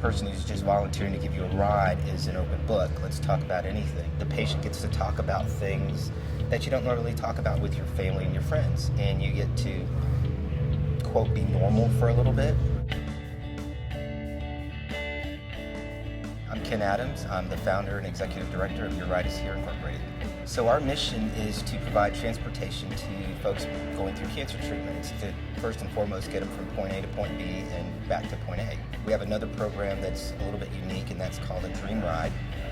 person who's just volunteering to give you a ride is an open book. Let's talk about anything. The patient gets to talk about things that you don't normally talk about with your family and your friends, and you get to, quote, be normal for a little bit. I'm Ken Adams. I'm the founder and executive director of Your Ride Is Here Incorporated. So our mission is to provide transportation to folks going through cancer treatments to first and foremost get them from point A to point B and back to point A. We have another program that's a little bit unique, and that's called a Dream Ride,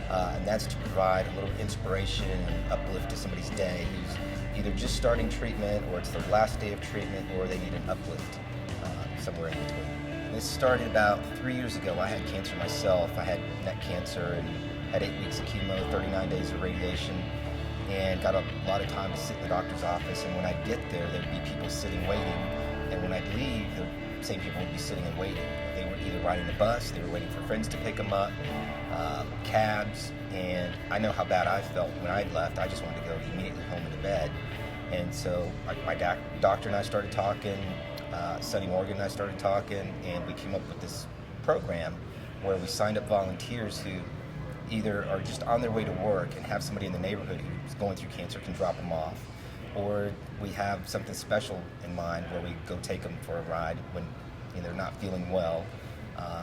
and that's to provide a little inspiration and uplift to somebody's day who's either just starting treatment, or it's their last day of treatment, or they need an uplift somewhere in between. This started about 3 years ago. I had cancer myself. I had neck cancer and had 8 weeks of chemo, 39 days of radiation, and got a lot of time to sit in the doctor's office. And when I'd get there, there'd be people sitting waiting. And when I'd leave, the same people would be sitting and waiting. They were either riding the bus, they were waiting for friends to pick them up, cabs, and I know how bad I felt when I'd left. I just wanted to go immediately home into bed. And so my doctor and I started talking, Sonny Morgan and I started talking, and we came up with this program where we signed up volunteers who either are just on their way to work and have somebody in the neighborhood who's going through cancer can drop them off, or we have something special in mind where we go take them for a ride when they're not feeling well,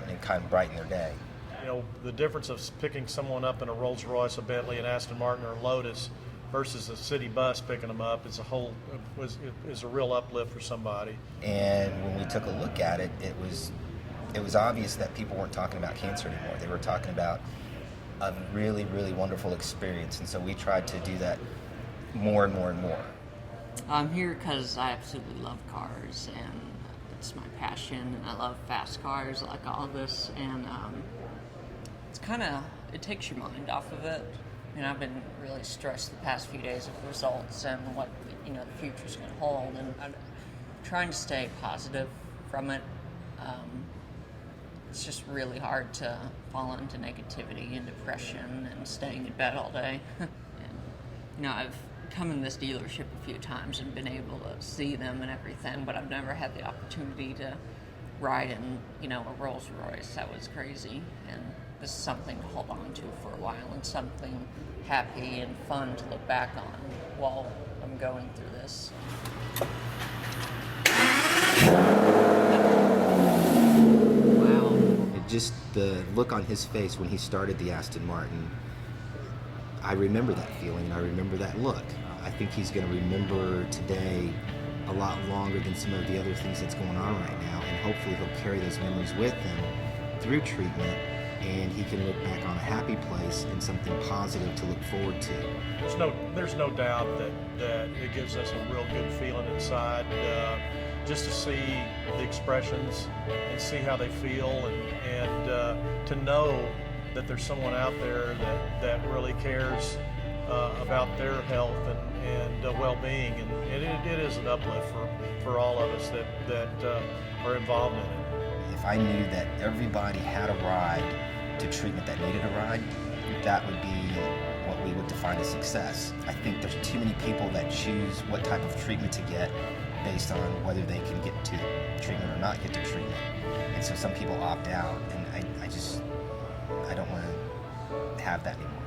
and kind of brighten their day. You know, the difference of picking someone up in a Rolls Royce, a Bentley, an Aston Martin, or a Lotus versus a city bus picking them up is a real uplift for somebody. And when we took a look at it, it was obvious that people weren't talking about cancer anymore. They were talking about a really, really wonderful experience, and so we tried to do that more and more and more. I'm here because I absolutely love cars, and it's my passion, and I love fast cars like all this, and it takes your mind off of it. And I've been really stressed the past few days of results and what the future's going to hold, and I'm trying to stay positive from it. It's just really hard to fall into negativity and depression and staying in bed all day. And I've come in this dealership a few times and been able to see them and everything, but I've never had the opportunity to ride in a Rolls Royce. That was crazy, and this is something to hold on to for a while, and something happy and fun to look back on while I'm going through this. Wow. Just the look on his face when he started the Aston Martin, I remember that feeling, and I remember that look. I think he's going to remember today a lot longer than some of the other things that's going on right now, and hopefully he'll carry those memories with him through treatment, and he can look back on a happy place and something positive to look forward to. There's no doubt that it gives us a real good feeling inside, just to see the expressions and see how they feel, and to know that there's someone out there that really cares about their health and well-being, and it is an uplift for all of us that are involved in it. If I knew that everybody had a ride to treatment that needed a ride, that would be what we would define as success. I think there's too many people that choose what type of treatment to get based on whether they can get to treatment or not get to treatment. And so some people opt out, and I don't want to have that anymore.